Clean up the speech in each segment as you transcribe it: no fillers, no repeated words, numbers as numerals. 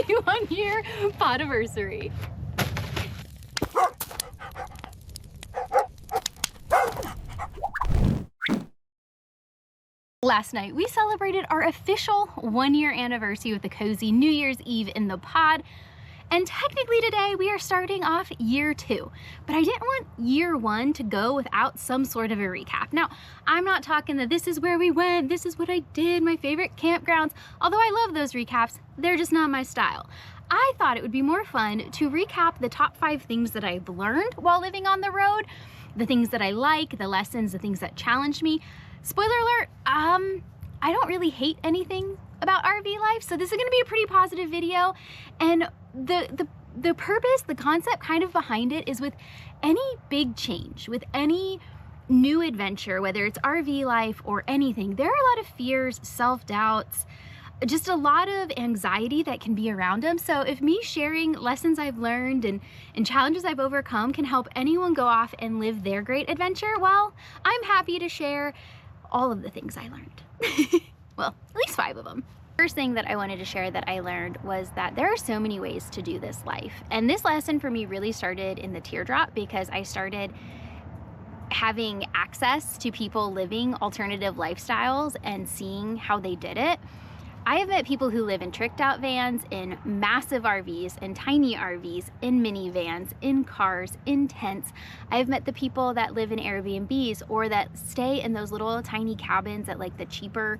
Happy 1 year podiversary. Last night, we celebrated our official 1 year anniversary with a cozy New Year's Eve in the pod. And technically today we are starting off year 2, but I didn't want year 1 to go without some sort of a recap. Now, I'm not talking that this is where we went, this is what I did, my favorite campgrounds. Although I love those recaps, they're just not my style. I thought it would be more fun to recap the top 5 things that I've learned while living on the road, the things that I like, the lessons, the things that challenged me. Spoiler alert, I don't really hate anything about RV life, so this is gonna be a pretty positive video. And the purpose, the concept kind of behind it is with any big change, with any new adventure, whether it's RV life or anything, there are a lot of fears, self-doubts, just a lot of anxiety that can be around them. So if me sharing lessons I've learned and challenges I've overcome can help anyone go off and live their great adventure, well, I'm happy to share all of the things I learned. Well, at least 5 of them. First thing that I wanted to share that I learned was that there are so many ways to do this life. And this lesson for me really started in the teardrop because I started having access to people living alternative lifestyles and seeing how they did it. I have met people who live in tricked out vans, in massive RVs, in tiny RVs, in minivans, in cars, in tents. I've met the people that live in Airbnbs or that stay in those little tiny cabins at like the cheaper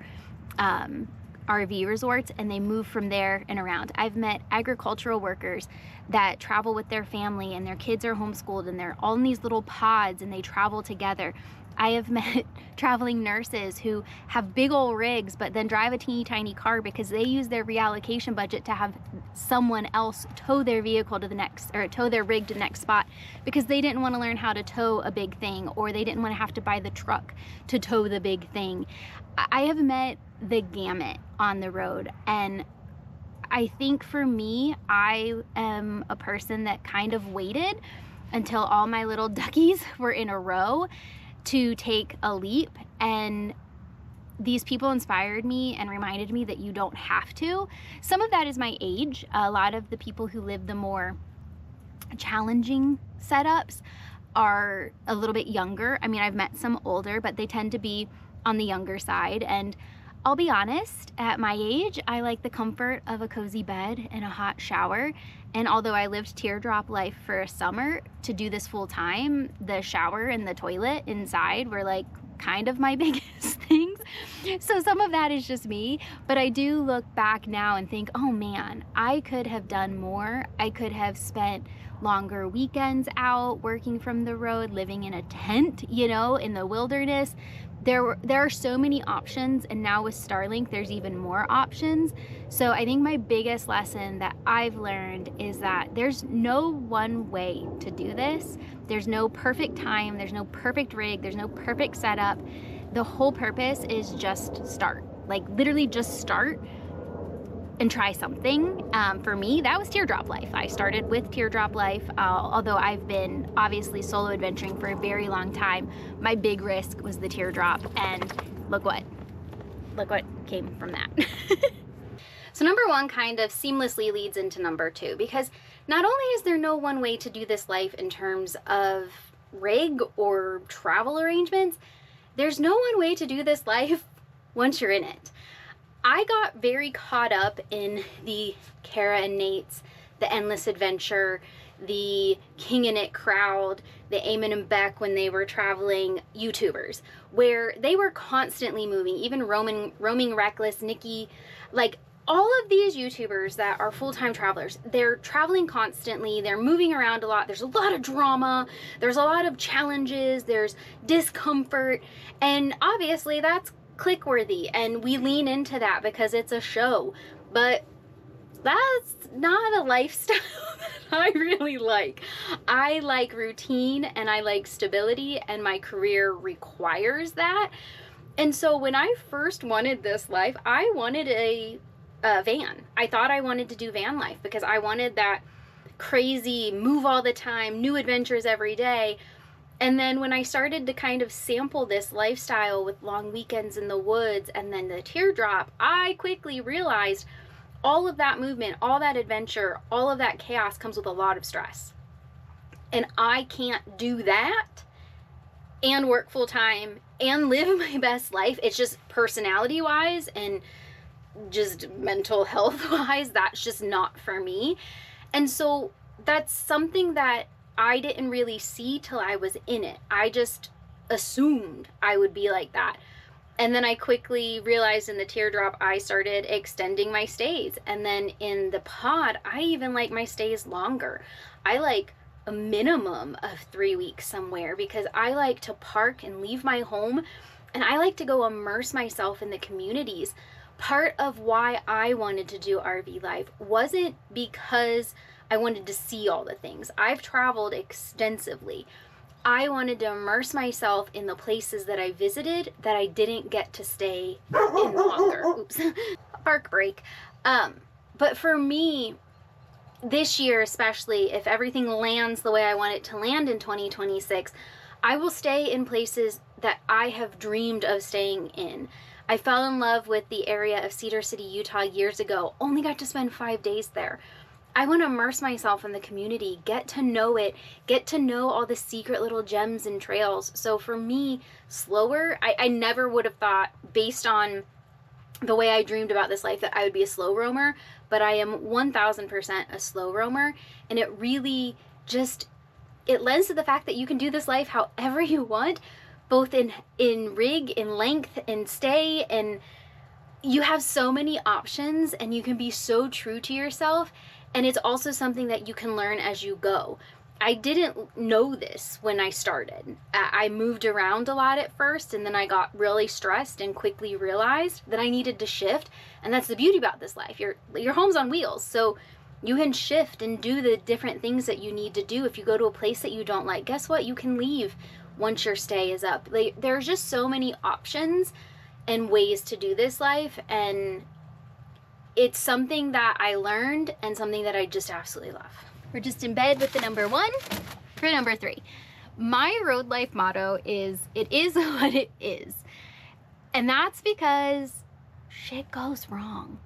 RV resorts, and they move from there and around. I've met agricultural workers that travel with their family and their kids are homeschooled and they're all in these little pods and they travel together. I have met traveling nurses who have big old rigs but then drive a teeny tiny car because they use their reallocation budget to have someone else tow their vehicle to the next, or tow their rig to the next spot because they didn't want to learn how to tow a big thing, or they didn't want to have to buy the truck to tow the big thing. I have met the gamut on the road, and I think for me, I am a person that kind of waited until all my little duckies were in a row to take a leap, and these people inspired me and reminded me that you don't have to. Some of that is my age. A lot of the people who live the more challenging setups are a little bit younger. I mean, I've met some older, but they tend to be on the younger side. And I'll be honest, at my age, I like the comfort of a cozy bed and a hot shower. And although I lived teardrop life for a summer, to do this full time, the shower and the toilet inside were like kind of my biggest things. So some of that is just me, but I do look back now and think, oh man, I could have done more. I could have spent longer weekends out, working from the road, living in a tent, you know, in the wilderness. There are so many options, and now with Starlink there's even more options. So I think my biggest lesson that I've learned is that there's no one way to do this. There's no perfect time, there's no perfect rig, there's no perfect setup. The whole purpose is just start, like literally just start and try something. For me, that was teardrop life. I started with teardrop life, although I've been obviously solo adventuring for a very long time. My big risk was the teardrop, and look what came from that. So number 1 kind of seamlessly leads into number 2, because not only is there no one way to do this life in terms of rig or travel arrangements, there's no one way to do this life once you're in it. I got very caught up in the Kara and Nate's, the Endless Adventure, the King and It crowd, the Eamon and Beck when they were traveling YouTubers, where they were constantly moving, even roaming Reckless, Nikki, like all of these YouTubers that are full-time travelers, they're traveling constantly, they're moving around a lot, there's a lot of drama, there's a lot of challenges, there's discomfort, and obviously that's click-worthy, and we lean into that because it's a show, but that's not a lifestyle that I really like. I like routine and I like stability, and my career requires that. And so when I first wanted this life, I wanted a van. I thought I wanted to do van life because I wanted that crazy move all the time, new adventures every day. And then when I started to kind of sample this lifestyle with long weekends in the woods and then the teardrop, I quickly realized all of that movement, all that adventure, all of that chaos comes with a lot of stress. And I can't do that and work full time and live my best life. It's just personality wise and just mental health wise, that's just not for me. And so that's something that I didn't really see till I was in it. I just assumed I would be like that. And then I quickly realized in the teardrop, I started extending my stays. And then in the pod, I even like my stays longer. I like a minimum of 3 weeks somewhere because I like to park and leave my home, and I like to go immerse myself in the communities. Part of why I wanted to do RV life wasn't because I wanted to see all the things. I've traveled extensively. I wanted to immerse myself in the places that I visited that I didn't get to stay in longer. Oops, bark break. But for me, this year especially, if everything lands the way I want it to land in 2026, I will stay in places that I have dreamed of staying in. I fell in love with the area of Cedar City, Utah years ago, only got to spend 5 days there. I want to immerse myself in the community, get to know it, get to know all the secret little gems and trails. So for me, slower, I never would have thought, based on the way I dreamed about this life, that I would be a slow roamer, but I am 1000% a slow roamer. And it really just, it lends to the fact that you can do this life however you want, both in rig, in length, in stay, and you have so many options and you can be so true to yourself. And it's also something that you can learn as you go. I didn't know this when I started. I moved around a lot at first, and then I got really stressed and quickly realized that I needed to shift. And that's the beauty about this life. Your home's on wheels, so you can shift and do the different things that you need to do. If you go to a place that you don't like, guess what? You can leave once your stay is up. There's just so many options and ways to do this life, and it's something that I learned and something that I just absolutely love. We're just in bed with the number 1 for number 3. My road life motto is, it is what it is. And that's because shit goes wrong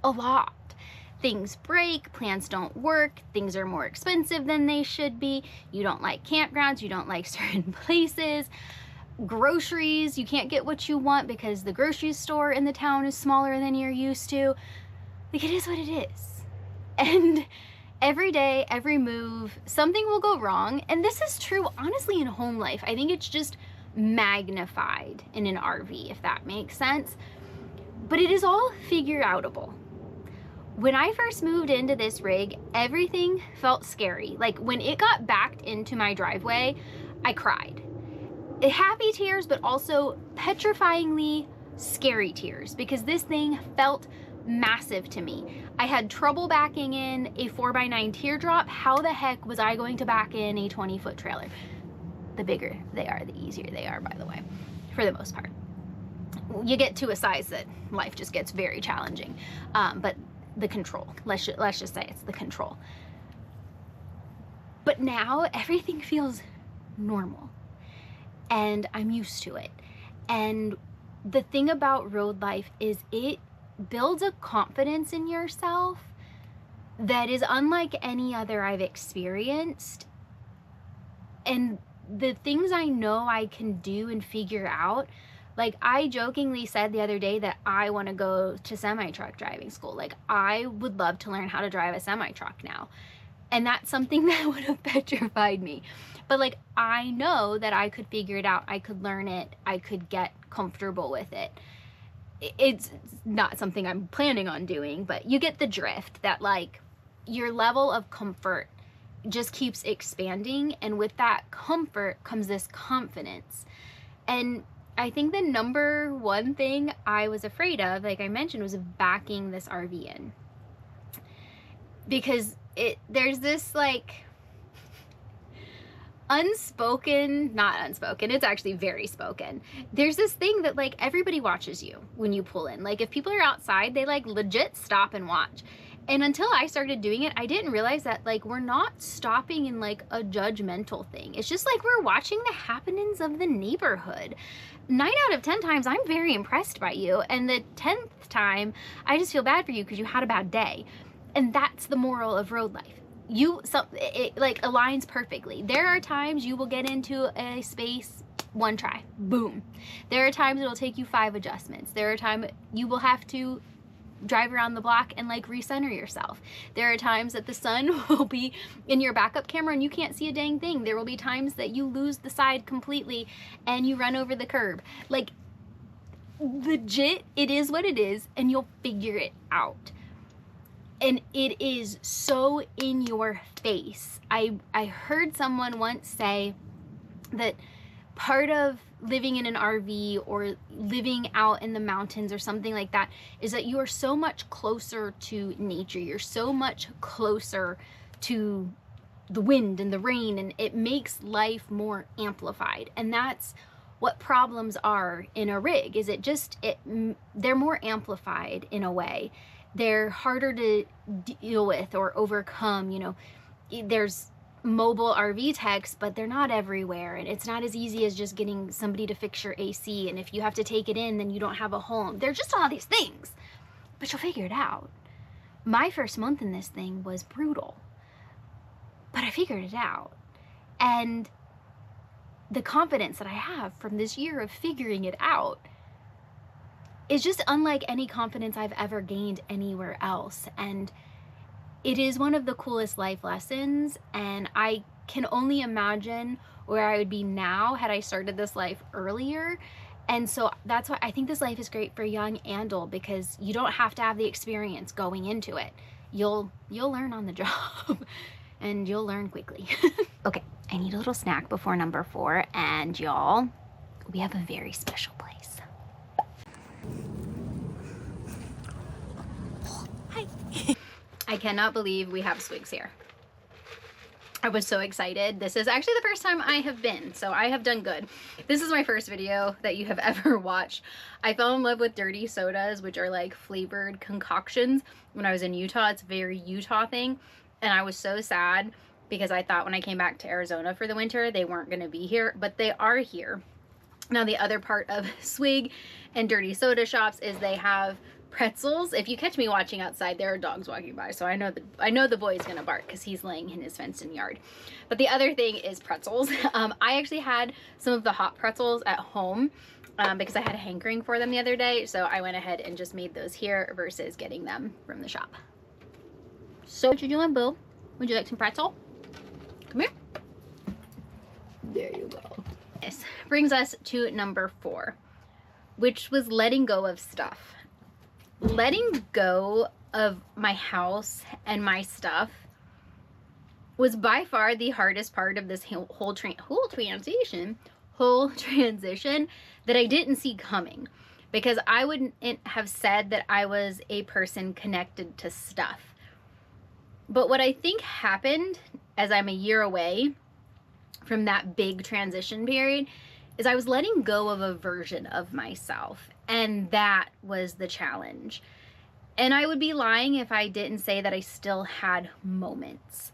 a lot. Things break, plans don't work, things are more expensive than they should be. You don't like campgrounds, you don't like certain places. Groceries, you can't get what you want because the grocery store in the town is smaller than you're used to. Like, it is what it is. And every day, every move, something will go wrong. And this is true, honestly, in home life. I think it's just magnified in an RV, if that makes sense. But it is all figure outable. When I first moved into this rig, everything felt scary. Like, when it got backed into my driveway, I cried. Happy tears, but also petrifyingly scary tears, because this thing felt massive to me. I had trouble backing in a 4x9 teardrop. How the heck was I going to back in a 20-foot trailer? The bigger they are, the easier they are, by the way, for the most part. You get to a size that life just gets very challenging. But the control, let's just say it's the control. But now everything feels normal and I'm used to it. And the thing about road life is it builds a confidence in yourself that is unlike any other I've experienced. And the things I know I can do and figure out, like, I jokingly said the other day that I want to go to semi-truck driving school. Like, I would love to learn how to drive a semi-truck now. And that's something that would have petrified me. But, like, I know that I could figure it out. I could learn it. I could get comfortable with it. It's not something I'm planning on doing, but you get the drift that, like, your level of comfort just keeps expanding. And with that comfort comes this confidence. And I think the number 1 thing I was afraid of, like I mentioned, was backing this RV in. Because there's this, like, not unspoken, it's actually very spoken. There's this thing that, like, everybody watches you when you pull in. Like, if people are outside, they, like, legit stop and watch. And until I started doing it, I didn't realize that, like, we're not stopping in, like, a judgmental thing. It's just like we're watching the happenings of the neighborhood. 9 out of 10 times, I'm very impressed by you. And the 10th time, I just feel bad for you because you had a bad day. And that's the moral of road life. It like aligns perfectly. There are times you will get into a space, one try, boom. There are times it'll take you 5 adjustments. There are times you will have to drive around the block and like recenter yourself. There are times that the sun will be in your backup camera and you can't see a dang thing. There will be times that you lose the side completely and you run over the curb. Like, legit, it is what it is, and you'll figure it out. And it is so in your face. I heard someone once say that part of living in an RV or living out in the mountains or something like that is that you are so much closer to nature. You're so much closer to the wind and the rain, and it makes life more amplified. And that's what problems are in a rig, is they're more amplified in a way. They're harder to deal with or overcome. You know, there's mobile RV techs, but they're not everywhere, and it's not as easy as just getting somebody to fix your AC, and if you have to take it in, then you don't have a home. They're just all these things, but you'll figure it out. My first month in this thing was brutal, but I figured it out, and the confidence that I have from this year of figuring it out is just unlike any confidence I've ever gained anywhere else. And it is one of the coolest life lessons, and I can only imagine where I would be now had I started this life earlier. And so that's why I think this life is great for young and old, because you don't have to have the experience going into it. You'll learn on the job and you'll learn quickly. Okay, I need a little snack before number 4, and y'all, we have a very special place. Hi. I cannot believe we have Swigs here. I was so excited. This is actually the first time I have been, so I have done good. This is my first video that you have ever watched. I fell in love with dirty sodas, which are like flavored concoctions, when I was in Utah. It's a very Utah thing, and I was so sad because I thought when I came back to Arizona for the winter they weren't going to be here, but they are here. Now, the other part of Swig and dirty soda shops is they have pretzels. If you catch me watching outside, there are dogs walking by, so I know the boy's gonna bark because he's laying in his fenced-in yard. But the other thing is pretzels. I actually had some of the hot pretzels at home because I had a hankering for them the other day, so I went ahead and just made those here versus getting them from the shop. So what you doing, boo? Would you like some pretzel? Come here. There you go. This brings us to number 4, which was letting go of stuff. Letting go of my house and my stuff was by far the hardest part of this whole transition that I didn't see coming, because I wouldn't have said that I was a person connected to stuff. But what I think happened as I'm a year away from that big transition period is I was letting go of a version of myself, and that was the challenge. And I would be lying if I didn't say that I still had moments.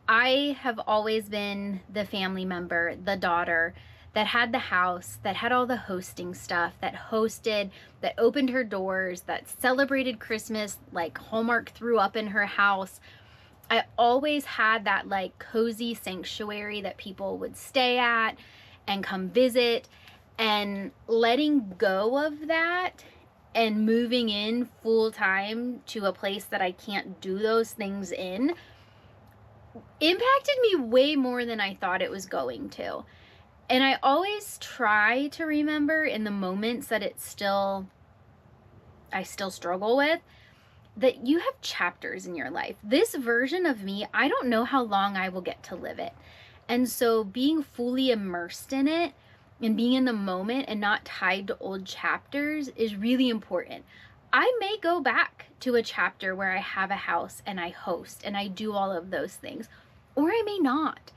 I have always been the family member, the daughter that had the house, that had all the hosting stuff, that hosted, that opened her doors, that celebrated Christmas like Hallmark threw up in her house. I always had that like cozy sanctuary that people would stay at and come visit, and letting go of that and moving in full time to a place that I can't do those things in impacted me way more than I thought it was going to. And I always try to remember in the moments that I still struggle with, that you have chapters in your life. This version of me, I don't know how long I will get to live it. And so being fully immersed in it and being in the moment and not tied to old chapters is really important. I may go back to a chapter where I have a house and I host and I do all of those things, or I may not.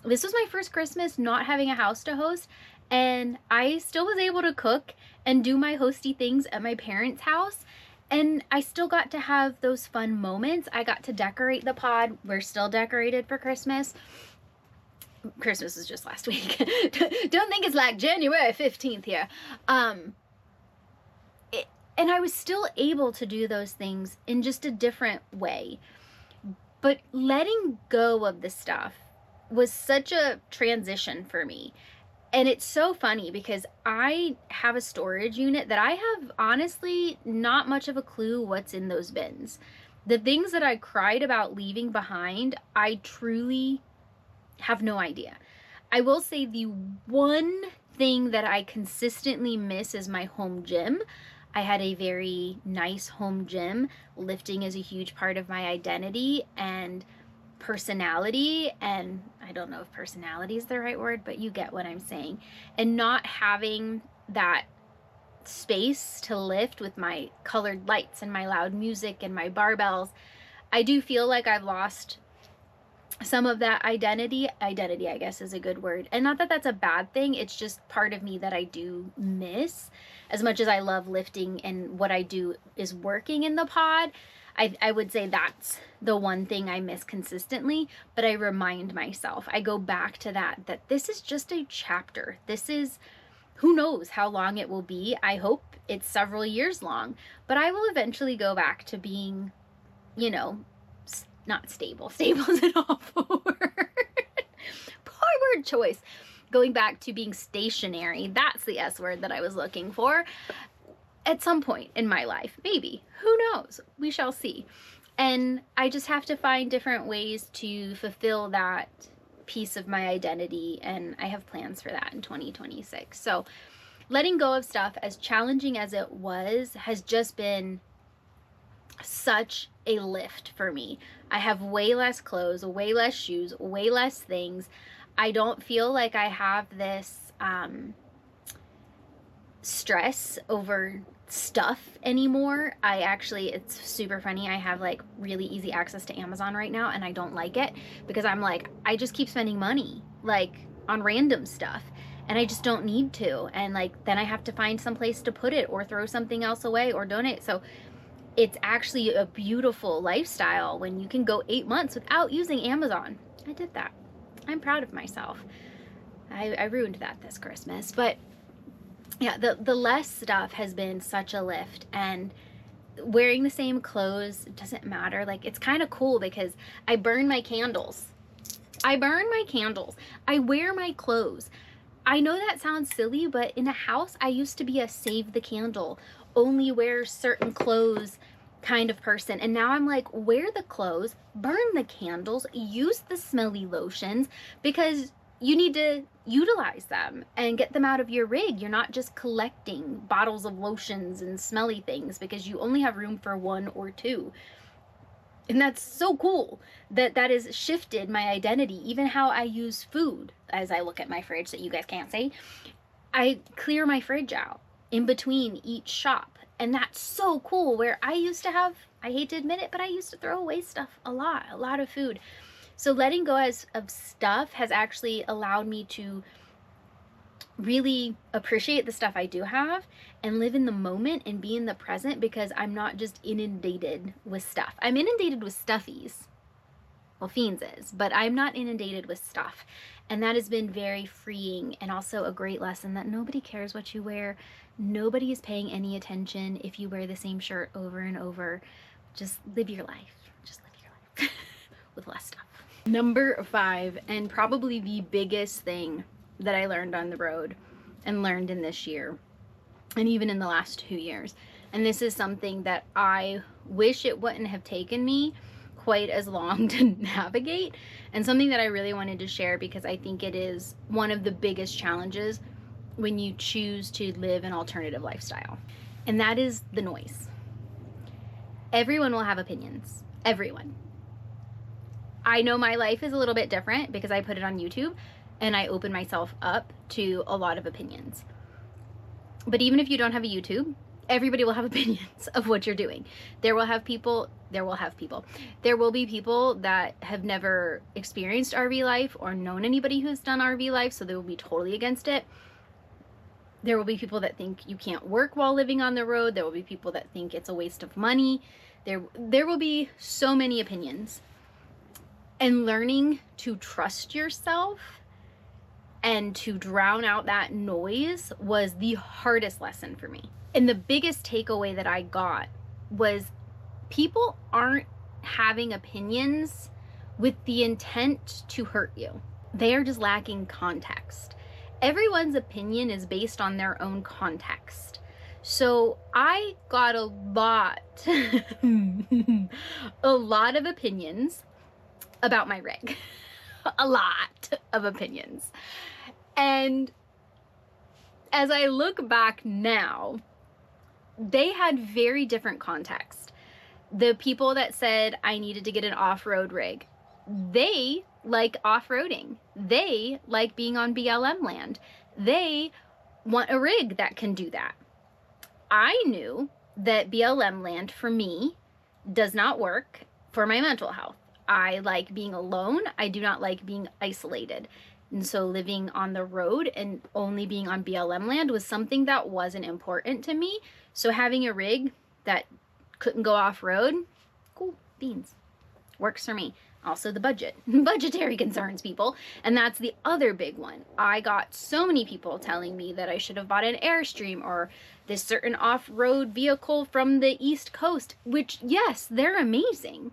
This was my first Christmas not having a house to host, and I still was able to cook and do my hosty things at my parents' house, and I still got to have those fun moments. I got to decorate the pod. We're still decorated for Christmas. Christmas was just last week. Don't think it's like January 15th here. And I was still able to do those things in just a different way. But letting go of the stuff was such a transition for me. And it's so funny because I have a storage unit that I have honestly not much of a clue what's in those bins. The things that I cried about leaving behind, I truly have no idea. I will say the one thing that I consistently miss is my home gym. I had a very nice home gym. Lifting is a huge part of my identity and personality, and I don't know if personality is the right word, but you get what I'm saying. And not having that space to lift with my colored lights and my loud music and my barbells, I do feel like I've lost some of that identity, I guess is a good word. And not that that's a bad thing, it's just part of me that I do miss. As much as I love lifting and what I do is working in the pod, I would say that's the one thing I miss consistently, but I remind myself, I go back to that this is just a chapter. This is, who knows how long it will be. I hope it's several years long, but I will eventually go back to being, you know, not stable. Stable is an awful word. Poor word choice. Going back to being stationary. That's the S word that I was looking for. At some point in my life, maybe. Who knows? We shall see. And I just have to find different ways to fulfill that piece of my identity, and I have plans for that in 2026. So letting go of stuff, as challenging as it was, has just been such a lift for me. I have way less clothes, way less shoes, way less things. I don't feel like I have this stress over stuff anymore. It's super funny. I have like really easy access to Amazon right now, and I don't like it because I'm like, I just keep spending money like on random stuff, and I just don't need to. And like, then I have to find some place to put it or throw something else away or donate. So it's actually a beautiful lifestyle when you can go 8 months without using Amazon. I did that. I'm proud of myself. I ruined that this Christmas, but yeah, the less stuff has been such a lift, and wearing the same clothes doesn't matter. Like, it's kind of cool because I burn my candles. I wear my clothes. I know that sounds silly, but in a house, I used to be a save the candle, only wear certain clothes kind of person. And now I'm like, wear the clothes, burn the candles, use the smelly lotions, because you need to utilize them and get them out of your rig. You're not just collecting bottles of lotions and smelly things because you only have room for 1 or 2. And that's so cool that has shifted my identity. Even how I use food. As I look at my fridge that you guys can't see, I clear my fridge out in between each shop. And that's so cool, where I used to have, I hate to admit it, but I used to throw away stuff a lot of food. So letting go of stuff has actually allowed me to really appreciate the stuff I do have and live in the moment and be in the present, because I'm not just inundated with stuff. I'm inundated with stuffies. Well, Fiends is, but I'm not inundated with stuff. And that has been very freeing, and also a great lesson that nobody cares what you wear. Nobody is paying any attention if you wear the same shirt over and over. Just live your life. Just live your life with less stuff. Number 5, and probably the biggest thing that I learned on the road and learned in this year and even in the last 2 years. And this is something that I wish it wouldn't have taken me quite as long to navigate, and something that I really wanted to share because I think it is one of the biggest challenges when you choose to live an alternative lifestyle. And that is the noise. Everyone will have opinions. Everyone. I know my life is a little bit different because I put it on YouTube and I open myself up to a lot of opinions. But even if you don't have a YouTube, everybody will have opinions of what you're doing. There will be people that have never experienced RV life or known anybody who's done RV life, so they will be totally against it. There will be people that think you can't work while living on the road. There will be people that think it's a waste of money. There will be so many opinions. And learning to trust yourself and to drown out that noise was the hardest lesson for me. And the biggest takeaway that I got was people aren't having opinions with the intent to hurt you. They are just lacking context. Everyone's opinion is based on their own context. So I got a lot of opinions about my rig. A lot of opinions. And as I look back now, they had very different context. The people that said I needed to get an off-road rig, they like off-roading. They like being on BLM land. They want a rig that can do that. I knew that BLM land for me does not work for my mental health. I like being alone. I do not like being isolated. And so living on the road and only being on BLM land was something that wasn't important to me. So having a rig that couldn't go off-road, cool, beans. Works for me. Also the budget. Budgetary concerns, people. And that's the other big one. I got so many people telling me that I should have bought an Airstream or this certain off-road vehicle from the East Coast, which, yes, they're amazing.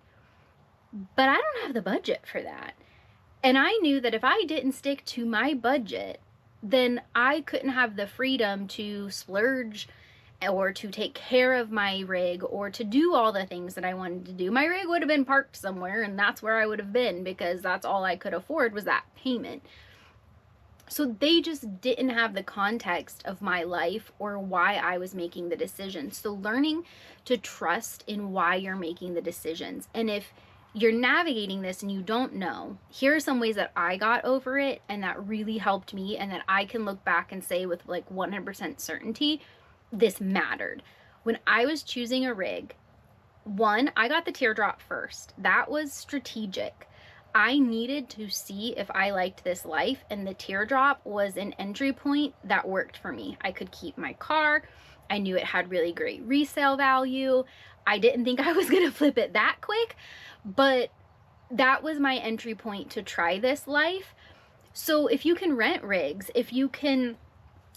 But I don't have the budget for that. And I knew that if I didn't stick to my budget, then I couldn't have the freedom to splurge or to take care of my rig or to do all the things that I wanted to do. My rig would have been parked somewhere, and that's where I would have been, because that's all I could afford was that payment. So they just didn't have the context of my life or why I was making the decisions. So learning to trust in why you're making the decisions. And if you're navigating this and you don't know, here are some ways that I got over it and that really helped me, and that I can look back and say with like 100% certainty, this mattered. When I was choosing a rig, one, I got the teardrop first. That was strategic. I needed to see if I liked this life, and the teardrop was an entry point that worked for me. I could keep my car. I knew it had really great resale value. I didn't think I was gonna flip it that quick, but that was my entry point to try this life. So if you can rent rigs, if you can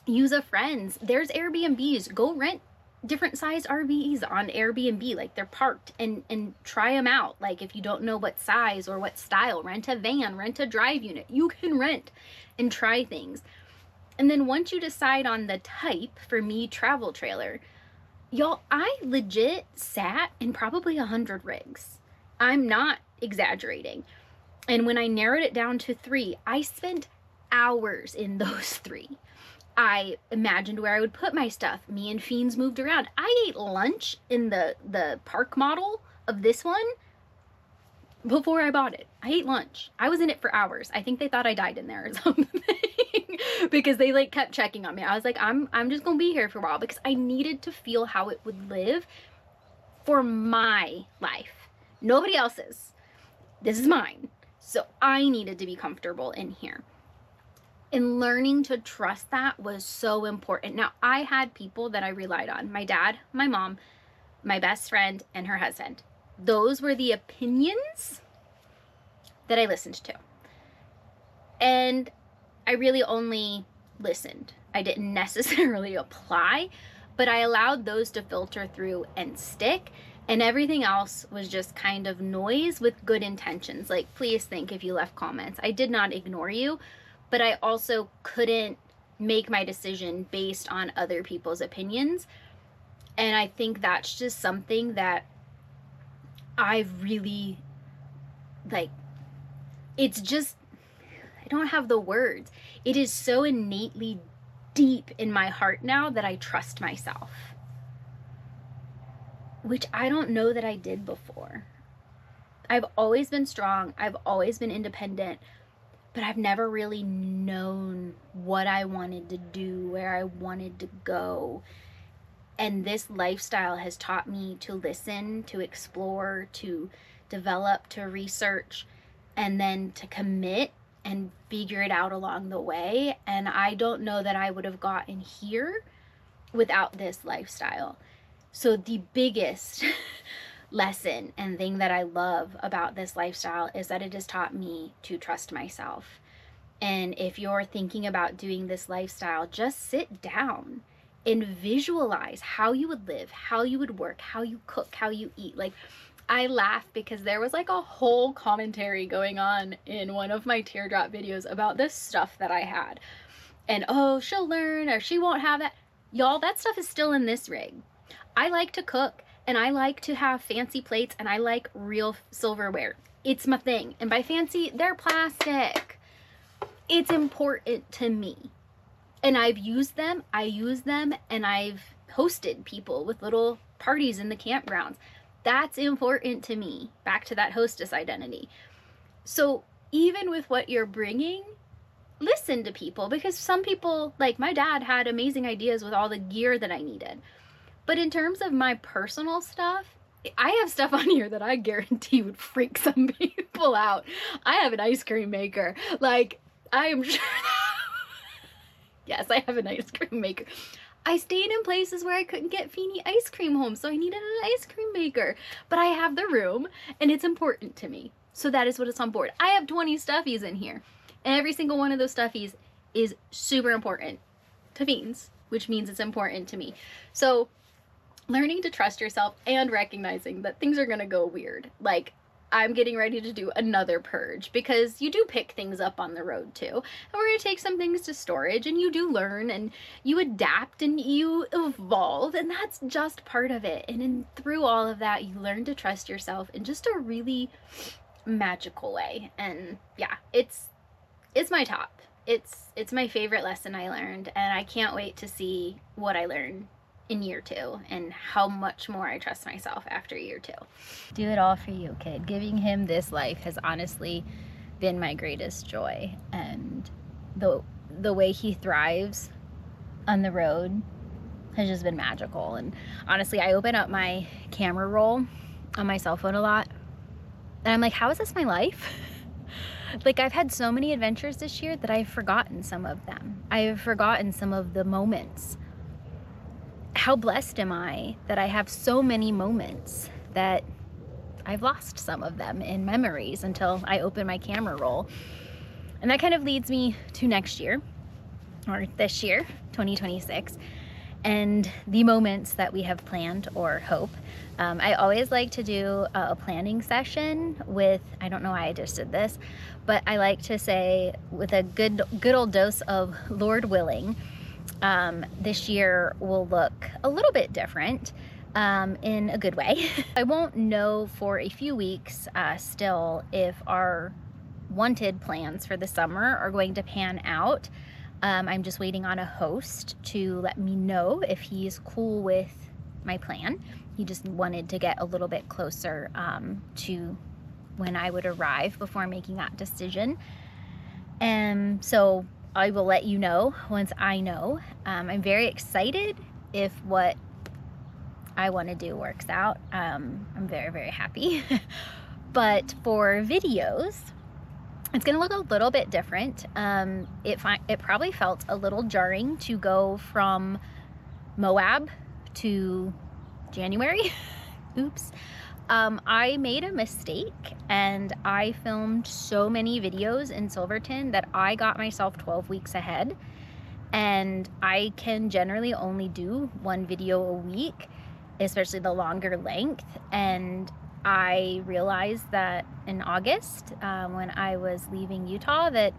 use a friend's, there's Airbnbs. Go rent different size RVs on Airbnb, like they're parked, and try them out. Like if you don't know what size or what style, rent a van, rent a drive unit. You can rent and try things. And then once you decide on the type, for me, travel trailer, y'all, I legit sat in probably 100 rigs. I'm not exaggerating. And when I narrowed it down to 3, I spent hours in those 3. I imagined where I would put my stuff. Me and Fiends moved around. I ate lunch in the park model of this one before I bought it. I ate lunch. I was in it for hours. I think they thought I died in there or something because they like kept checking on me. I was like, I'm just gonna be here for a while, because I needed to feel how it would live for my life. Nobody else's. This is mine. So I needed to be comfortable in here. And learning to trust that was so important. Now, I had people that I relied on. My dad, my mom, my best friend, and her husband. Those were the opinions that I listened to. And I really only listened. I didn't necessarily apply, but I allowed those to filter through and stick. And everything else was just kind of noise with good intentions. Like, please think if you left comments. I did not ignore you, but I also couldn't make my decision based on other people's opinions. And I think that's just something that I've really, like, it's just, I don't have the words. It is so innately deep in my heart now that I trust myself, which I don't know that I did before. I've always been strong. I've always been independent, but I've never really known what I wanted to do, where I wanted to go. And this lifestyle has taught me to listen, to explore, to develop, to research, and then to commit and figure it out along the way. And I don't know that I would have gotten here without this lifestyle. So the biggest lesson and thing that I love about this lifestyle is that it has taught me to trust myself. And if you're thinking about doing this lifestyle, just sit down and visualize how you would live, how you would work, how you cook, how you eat. Like, I laugh because there was like a whole commentary going on in one of my teardrop videos about this stuff that I had. And oh, she'll learn, or she won't have that. Y'all, that stuff is still in this rig. I like to cook, and I like to have fancy plates, and I like real silverware. It's my thing. And by fancy, they're plastic. It's important to me. And I've used them, I use them, and I've hosted people with little parties in the campgrounds. That's important to me. Back to that hostess identity. So even with what you're bringing, listen to people, because some people, like my dad, had amazing ideas with all the gear that I needed. But in terms of my personal stuff, I have stuff on here that I guarantee would freak some people out. I have an ice cream maker. Like, I am sure yes, I have an ice cream maker. I stayed in places where I couldn't get Feeny ice cream home, so I needed an ice cream maker. But I have the room, and it's important to me. So that is what is on board. I have 20 stuffies in here, and every single one of those stuffies is super important to Fiends, which means it's important to me. So learning to trust yourself and recognizing that things are gonna go weird. Like, I'm getting ready to do another purge, because you do pick things up on the road too. And we're gonna take some things to storage, and you do learn and you adapt and you evolve, and that's just part of it. And through all of that, you learn to trust yourself in just a really magical way. And yeah, it's my top. It's my favorite lesson I learned, and I can't wait to see what I learn in year 2 and how much more I trust myself after year 2. Do it all for you, kid. Giving him this life has honestly been my greatest joy, and the way he thrives on the road has just been magical. And honestly, I open up my camera roll on my cell phone a lot, and I'm like, how is this my life? Like, I've had so many adventures this year that I've forgotten some of them. I've forgotten some of the moments. How blessed am I that I have so many moments that I've lost some of them in memories until I open my camera roll. And that kind of leads me to next year, or this year, 2026, and the moments that we have planned or hope. I always like to do a planning session with, I don't know why I just did this, but I like to say, with a good old dose of Lord willing, this year will look a little bit different, in a good way. I won't know for a few weeks still if our wanted plans for the summer are going to pan out. I'm just waiting on a host to let me know if he's cool with my plan. He just wanted to get a little bit closer to when I would arrive before making that decision. And so I will let you know once I know. I'm very excited if what I want to do works out. I'm very, very happy. But for videos, it's going to look a little bit different. It probably felt a little jarring to go from Moab to January. Oops. I made a mistake, and I filmed so many videos in Silverton that I got myself 12 weeks ahead, and I can generally only do 1 video a week, especially the longer length. And I realized that in August, when I was leaving Utah, that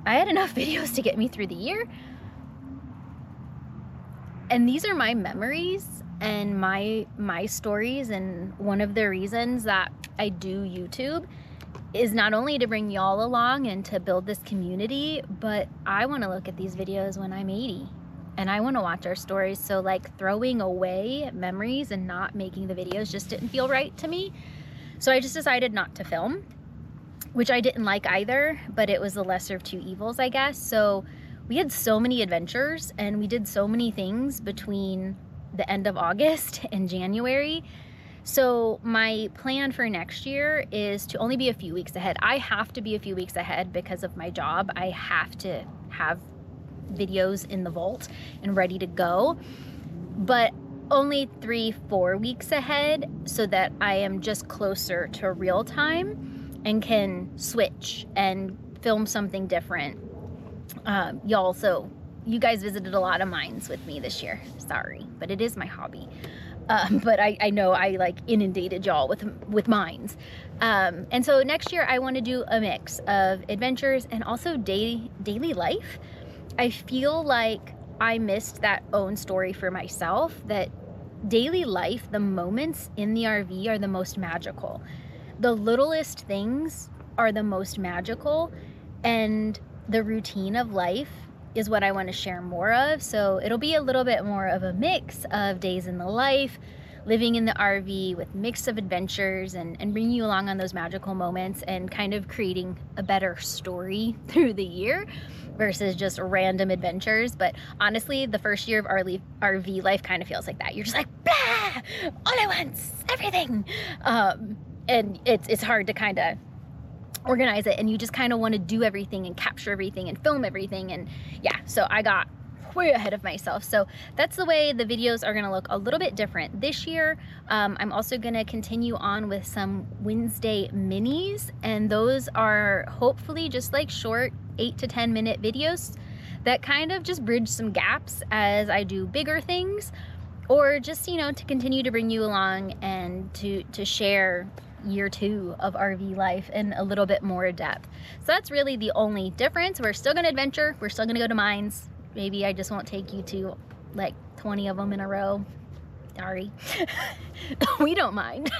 I had enough videos to get me through the year. And these are my memories and my stories, and one of the reasons that I do YouTube is not only to bring y'all along and to build this community, but I want to look at these videos when I'm 80, and I want to watch our stories. So like, throwing away memories and not making the videos just didn't feel right to me. So I just decided not to film, which I didn't like either, but it was the lesser of two evils, I guess. So we had so many adventures, and we did so many things between the end of August and January. So my plan for next year is to only be a few weeks ahead. I have to be a few weeks ahead because of my job. I have to have videos in the vault and ready to go, but only 3-4 weeks ahead, so that I am just closer to real time and can switch and film something different. You guys visited a lot of mines with me this year. Sorry, but it is my hobby. But I know I like inundated y'all with mines. And so next year I want to do a mix of adventures and also daily life. I feel like I missed that own story for myself, that daily life, the moments in the RV are the most magical. The littlest things are the most magical, and the routine of life is what I want to share more of. So it'll be a little bit more of a mix of days in the life, living in the RV with mix of adventures, and bringing you along on those magical moments and kind of creating a better story through the year versus just random adventures. But honestly, the first year of RV life kind of feels like that. You're just like, blah, all at once, everything. And it's hard to kind of organize it, and you just kind of want to do everything and capture everything and film everything. And yeah, so I got way ahead of myself. So that's the way the videos are going to look a little bit different this year. I'm also going to continue on with some Wednesday minis, and those are hopefully just like short 8 to 10 minute videos that kind of just bridge some gaps as I do bigger things, or just, you know, to continue to bring you along and to share year 2 of RV life in a little bit more depth. So that's really the only difference. We're still gonna adventure, we're still gonna go to mines. Maybe I just won't take you to like 20 of them in a row. Sorry. We don't mind.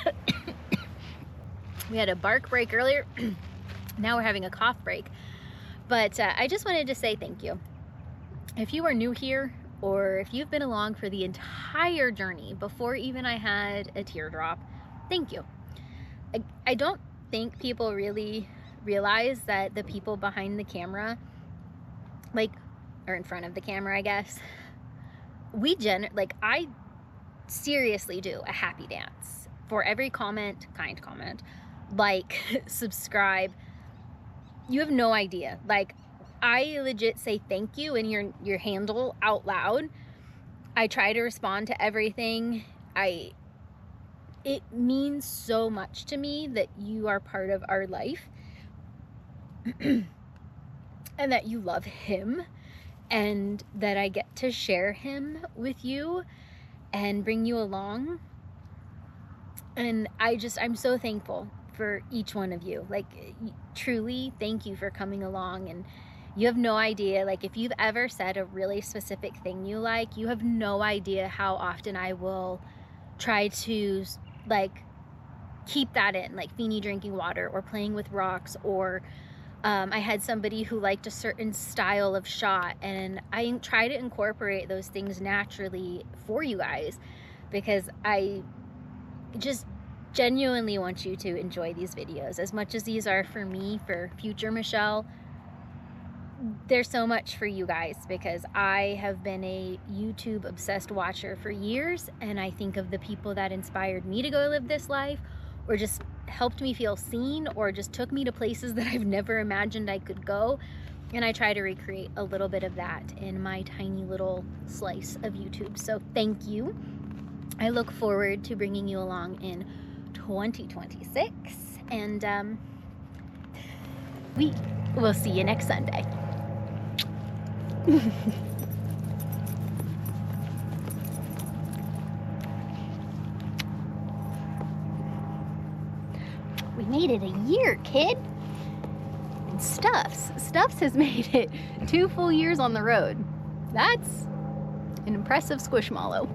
We had a bark break earlier. Now we're having a cough break. But I just wanted to say thank you. If you are new here, or if you've been along for the entire journey before even I had a teardrop, thank you. I don't think people really realize that the people behind the camera, like, or in front of the camera, I guess, I seriously do a happy dance for every comment, kind comment, like, subscribe. You have no idea. Like, I legit say thank you in your handle out loud. I try to respond to everything. It means so much to me that you are part of our life and that you love him, and that I get to share him with you and bring you along. And I'm so thankful for each one of you. Like, truly, thank you for coming along. And you have no idea, like, if you've ever said a really specific thing you like, you have no idea how often I will try to, like, keep that in, like Feeny drinking water or playing with rocks, or I had somebody who liked a certain style of shot, and I try to incorporate those things naturally for you guys, because I just genuinely want you to enjoy these videos as much as these are for me, for future Michelle. There's so much for you guys, because I have been a YouTube obsessed watcher for years, and I think of the people that inspired me to go live this life, or just helped me feel seen, or just took me to places that I've never imagined I could go. And I try to recreate a little bit of that in my tiny little slice of YouTube. So thank you. I look forward to bringing you along in 2026, and we will see you next Sunday. We made it a year, kid. And Stuffs has made it 2 full years on the road. That's an impressive squishmallow.